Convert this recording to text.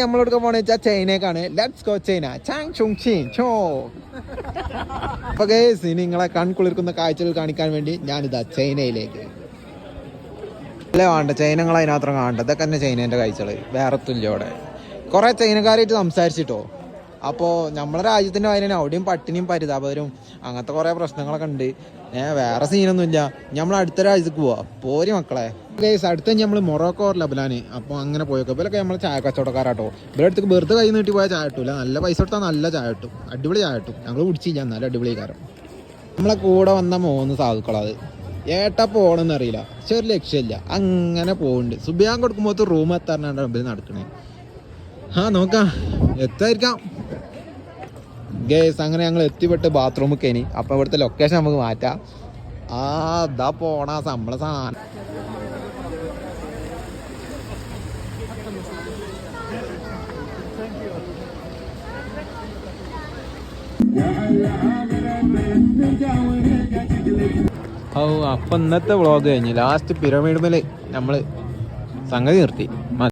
നമ്മളെടുക്കാൻ പോണെന്ന് വെച്ചാൽ ചൈനക്കാണ്. Let's go China. ചാങ് ചുങ് ചീൻ ചോ. അപ്പൊ ഗൈസ് നിങ്ങളെ കൺകുളിർക്കുന്ന കാഴ്ചകൾ കാണിക്കാൻ വേണ്ടി ഞാനിതാ ചൈനയിലേക്ക്. അല്ലേ വേണ്ട ചൈനകൾ അതിനകത്രം കാണണ്ട. ഇതൊക്കെ തന്നെ ചൈനേൻ്റെ കാഴ്ചകൾ. വേറെ തുല്യ അവിടെ കുറെ ചൈനക്കാരായിട്ട് സംസാരിച്ചിട്ടോ. അപ്പോൾ നമ്മളെ രാജ്യത്തിൻ്റെ കാര്യം അവിടെയും പട്ടിണിയും പരിതാപകരും അങ്ങനത്തെ കുറേ പ്രശ്നങ്ങളൊക്കെ ഉണ്ട്. വേറെ സീനൊന്നുമില്ല. നമ്മൾ അടുത്ത രാജ്യത്തേക്ക് പോവാ. പോരി മക്കളെ. ഗൈസ് അടുത്ത നമ്മൾ മൊറോക്കോ ലബനാന്. അപ്പോൾ അങ്ങനെ പോയൊക്കെ ഇവരൊക്കെ നമ്മൾ ചായ കച്ചവടക്കാരാട്ടോ. ഇവരുടെ അടുത്തേക്ക് വെറുതെ കൈ നീട്ടി പോയാൽ ചായ കിട്ടൂല. നല്ല പൈസ കൊടുത്താൽ നല്ല ചായ കിട്ടും. അടിപൊളി ചായ കിട്ടും. ഞങ്ങൾ കുടിച്ചില്ല എന്നാലും അടിപൊളി കാരം. നമ്മളെ കൂടെ വന്ന 3 സാധുക്കളത് ഏട്ടാ പോകണമെന്ന് അറിയില്ല. പക്ഷെ ഒരു ലക്ഷ്യമില്ല. അങ്ങനെ പോകുന്നുണ്ട്. സുബിയാൻ കൊടുക്കുമ്പോൾ റൂം എത്താറാണ് ഇവർ നടക്കണേ. നോക്കാം എത്തായിരിക്കാം. ഗേസ് അങ്ങനെ ഞങ്ങൾ എത്തിപ്പെട്ട് ബാത്റൂമിൽ കയറി. അപ്പം ഇവിടുത്തെ ലൊക്കേഷൻ നമുക്ക് മാറ്റാം. ഇതാ പോണ നമ്മളെ സാധനം. അപ്പം ഇന്നത്തെ വ്ളോഗ് കഴിഞ്ഞ് ലാസ്റ്റ് പിരമിഡ് മേലെ നമ്മൾ സംഗതി നിർത്തി.